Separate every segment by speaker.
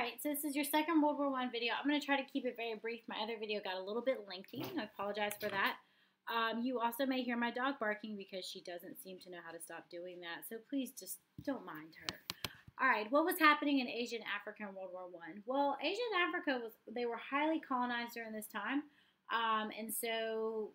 Speaker 1: Alright, so this is your second World War I video. I'm going to try to keep it very brief. My other video got a little bit lengthy, and I apologize for that. You also may hear my dog barking because she doesn't seem to know how to stop doing that, so please just don't mind her. Alright, what was happening in Asia and Africa in World War I? Well, Asia and Africa, they were highly colonized during this time, and so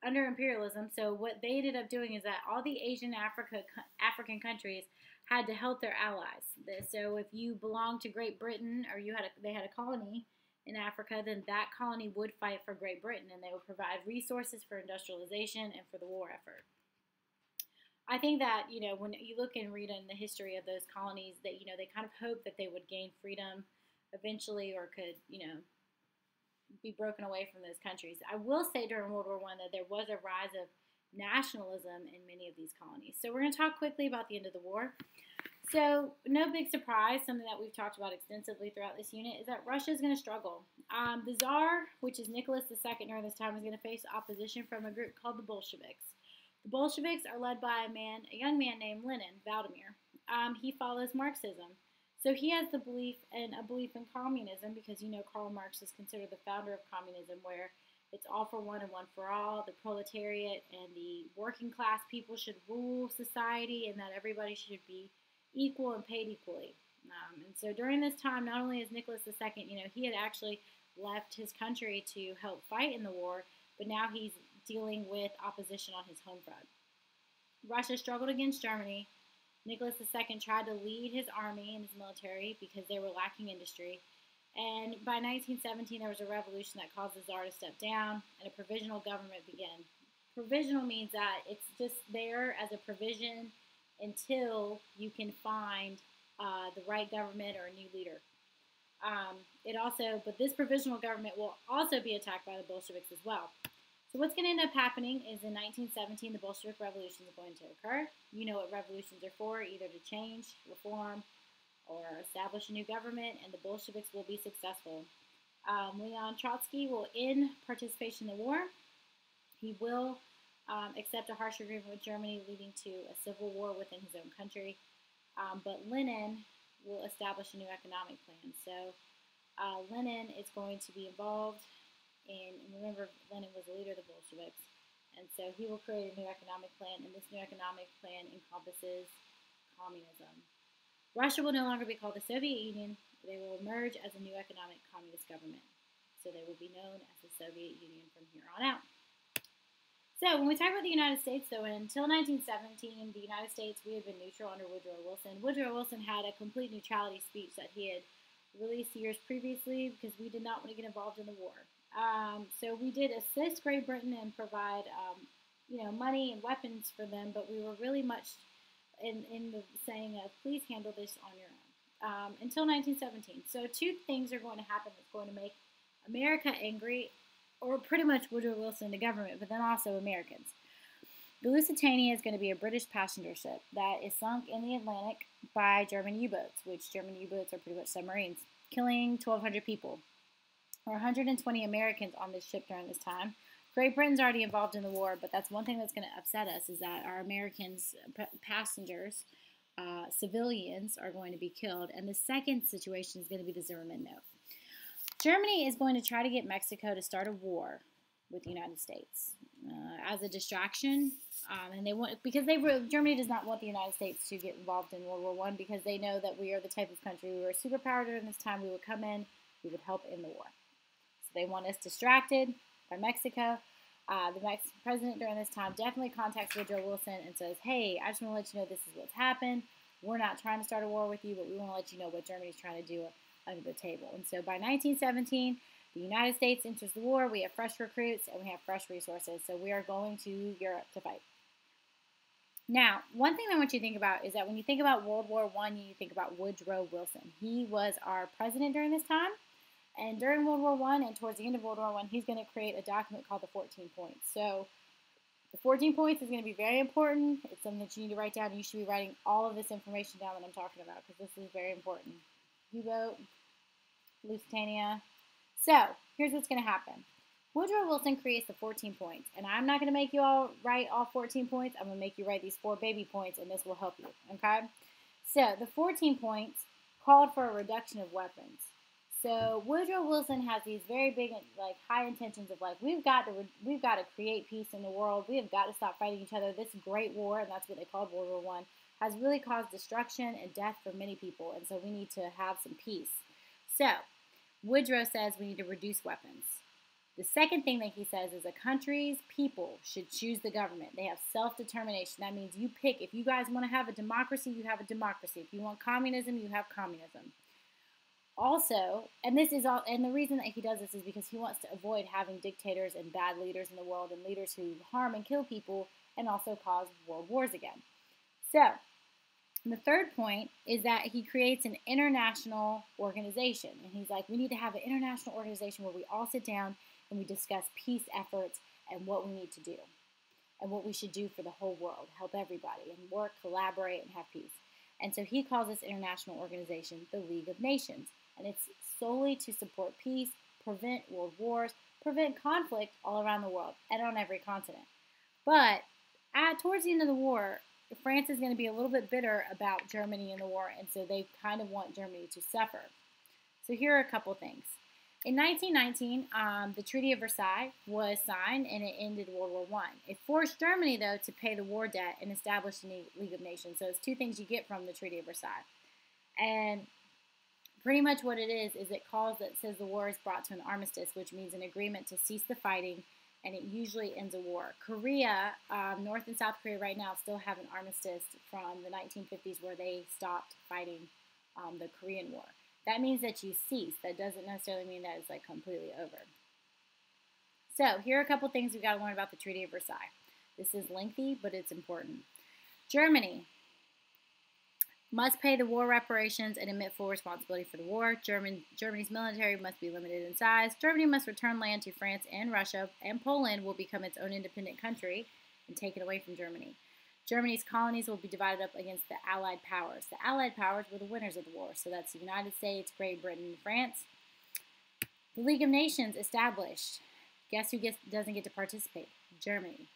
Speaker 1: under imperialism, so what they ended up doing is that all the Asian African countries had to help their allies. So if you belonged to Great Britain or they had a colony in Africa, then that colony would fight for Great Britain, and they would provide resources for industrialization and for the war effort. I think that, when you look and read in the history of those colonies, that, they kind of hoped that they would gain freedom eventually or could, be broken away from those countries. I will say during World War I that there was a rise of nationalism in many of these colonies. So we're going to talk quickly about the end of the war. So no big surprise, something that we've talked about extensively throughout this unit, is that Russia is going to struggle. The Tsar, which is Nicholas II during this time, is going to face opposition from a group called the Bolsheviks. The Bolsheviks are led by a young man named Lenin, Vladimir. He follows Marxism. So he has a belief in communism because, Karl Marx is considered the founder of communism, where it's all for one and one for all. The proletariat and the working class people should rule society, and that everybody should be equal and paid equally. And so during this time, not only is Nicholas II, he had actually left his country to help fight in the war, but now he's dealing with opposition on his home front. Russia struggled against Germany. Nicholas II tried to lead his army and his military because they were lacking industry. And by 1917, there was a revolution that caused the Tsar to step down, and a provisional government began. Provisional means that it's just there as a provision until you can find the right government or a new leader. But this provisional government will also be attacked by the Bolsheviks as well. So what's going to end up happening is in 1917, the Bolshevik Revolution is going to occur. You know what revolutions are for, either to change, reform, or establish a new government, and the Bolsheviks will be successful. Leon Trotsky will end participation in the war. He will accept a harsh agreement with Germany, leading to a civil war within his own country. But Lenin will establish a new economic plan. So Lenin is going to be involved and remember, Lenin was the leader of the Bolsheviks. And so he will create a new economic plan, and this new economic plan encompasses communism. Russia will no longer be called the Soviet Union. They will emerge as a new economic communist government. So they will be known as the Soviet Union from here on out. So when we talk about the United States, though, until 1917, the United States, we had been neutral under Woodrow Wilson. Woodrow Wilson had a complete neutrality speech that he had released years previously because we did not want to get involved in the war. So we did assist Great Britain and provide, money and weapons for them, but we were really much in the saying of, please handle this on your own, until 1917. So two things are going to happen that's going to make America angry, or pretty much Woodrow Wilson, the government, but then also Americans. The Lusitania is going to be a British passenger ship that is sunk in the Atlantic by German U-boats, which German U-boats are pretty much submarines, killing 1,200 people. There are 120 Americans on this ship during this time. Great Britain's already involved in the war, but that's one thing that's going to upset us is that our Americans, passengers, civilians, are going to be killed. And the second situation is going to be the Zimmerman Note. Germany is going to try to get Mexico to start a war with the United States as a distraction, and Germany does not want the United States to get involved in World War I because they know that we are the type of country, we were a superpower during this time. We would come in, we would help in the war. So they want us distracted by Mexico. The Mexican president during this time definitely contacts Woodrow Wilson and says, hey, I just want to let you know this is what's happened. We're not trying to start a war with you, but we want to let you know what Germany's trying to do under the table. And so by 1917, the United States enters the war. We have fresh recruits and we have fresh resources. So we are going to Europe to fight. Now, one thing I want you to think about is that when you think about World War I, you think about Woodrow Wilson. He was our president during this time. And during World War I and towards the end of World War I, he's going to create a document called the 14 Points. So the 14 Points is going to be very important. It's something that you need to write down. You should be writing all of this information down that I'm talking about because this is very important. U-boat, Lusitania. So here's what's going to happen. Woodrow Wilson creates the 14 points. And I'm not going to make you all write all 14 points. I'm going to make you write these 4 baby points, and this will help you. Okay? So the 14 points called for a reduction of weapons. So Woodrow Wilson has these very big, like high intentions of like we've got to create peace in the world. We have got to stop fighting each other. This great war, and that's what they called World War I, has really caused destruction and death for many people, and so we need to have some peace. So Woodrow says we need to reduce weapons. The second thing that he says is a country's people should choose the government. They have self-determination. That means you pick. If you guys want to have a democracy, you have a democracy. If you want communism, you have communism. Also, and this is all, and the reason that he does this is because he wants to avoid having dictators and bad leaders in the world and leaders who harm and kill people and also cause world wars again. So, the third point is that he creates an international organization. And he's like, we need to have an international organization where we all sit down and we discuss peace efforts and what we need to do and what we should do for the whole world, help everybody and work, collaborate, and have peace. And so he calls this international organization the League of Nations. And it's solely to support peace, prevent world wars, prevent conflict all around the world and on every continent. But towards the end of the war, France is going to be a little bit bitter about Germany in the war, and so they kind of want Germany to suffer. So here are a couple things. In 1919, the Treaty of Versailles was signed, and it ended World War I. It forced Germany, though, to pay the war debt and establish the League of Nations. So it's two things you get from the Treaty of Versailles. And pretty much what it is it says the war is brought to an armistice, which means an agreement to cease the fighting, and it usually ends a war. Korea, North and South Korea right now still have an armistice from the 1950s where they stopped fighting the Korean War. That means that you cease. That doesn't necessarily mean that it's like completely over. So here are a couple things we've got to learn about the Treaty of Versailles. This is lengthy, but it's important. Germany must pay the war reparations and admit full responsibility for the war. Germany's military must be limited in size. Germany must return land to France and Russia, and Poland will become its own independent country and take it away from Germany. Germany's colonies will be divided up against the Allied powers. The Allied powers were the winners of the war, so that's the United States, Great Britain, and France. The League of Nations established. Guess who doesn't get to participate? Germany.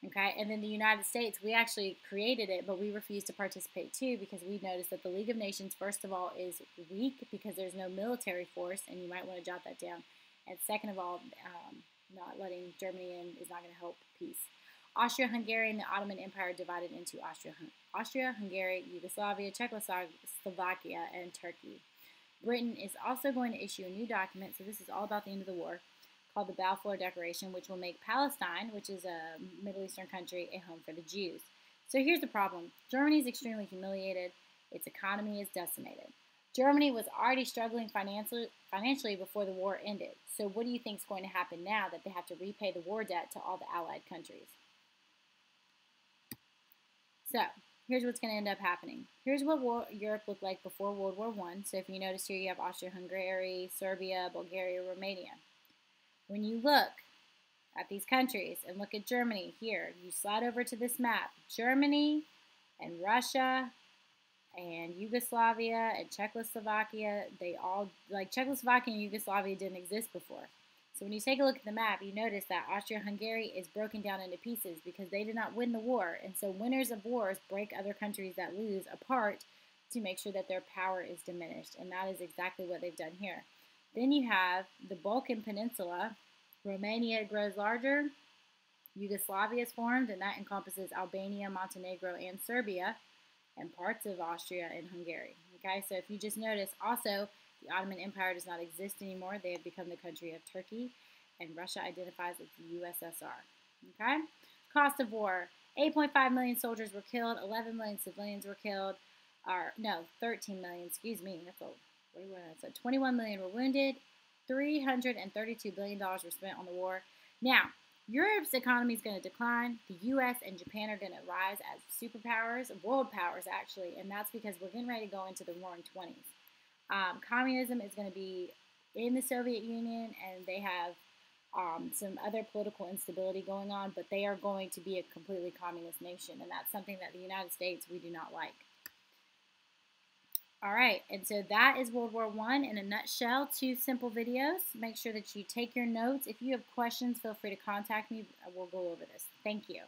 Speaker 1: Okay, and then the United States, we actually created it, but we refused to participate too because we noticed that the League of Nations, first of all, is weak because there's no military force, and you might want to jot that down. And second of all, not letting Germany in is not going to help peace. Austria-Hungary and the Ottoman Empire divided into Austria-Hungary, Yugoslavia, Czechoslovakia, and Turkey. Britain is also going to issue a new document, so this is all about the end of the war, called the Balfour Declaration, which will make Palestine, which is a Middle Eastern country, a home for the Jews. So here's the problem. Germany is extremely humiliated. Its economy is decimated. Germany was already struggling financially before the war ended. So what do you think is going to happen now that they have to repay the war debt to all the Allied countries? So here's what's going to end up happening. Here's what Europe looked like before World War I. So if you notice here, you have Austria-Hungary, Serbia, Bulgaria, Romania. When you look at these countries and look at Germany here, you slide over to this map. Germany and Russia and Yugoslavia and Czechoslovakia, they all, like Czechoslovakia and Yugoslavia didn't exist before. So when you take a look at the map, you notice that Austria-Hungary is broken down into pieces because they did not win the war. And so winners of wars break other countries that lose apart to make sure that their power is diminished. And that is exactly what they've done here. Then you have the Balkan Peninsula. Romania grows larger. Yugoslavia is formed, and that encompasses Albania, Montenegro, and Serbia, and parts of Austria and Hungary. Okay, so if you just notice, also, the Ottoman Empire does not exist anymore. They have become the country of Turkey, and Russia identifies as the USSR. Okay? Cost of war. 8.5 million soldiers were killed. 11 million civilians were killed. 13 million, excuse me. So 21 million were wounded. $332 billion were spent on the war. Now, Europe's economy is going to decline. The U.S. and Japan are going to rise as superpowers, world powers actually, and that's because we're getting ready to go into the roaring 20s. Communism is going to be in the Soviet Union, and they have some other political instability going on, but they are going to be a completely communist nation, and that's something that the United States, we do not like. All right, and so that is World War I in a nutshell. 2 simple videos. Make sure that you take your notes. If you have questions, feel free to contact me. We'll go over this. Thank you.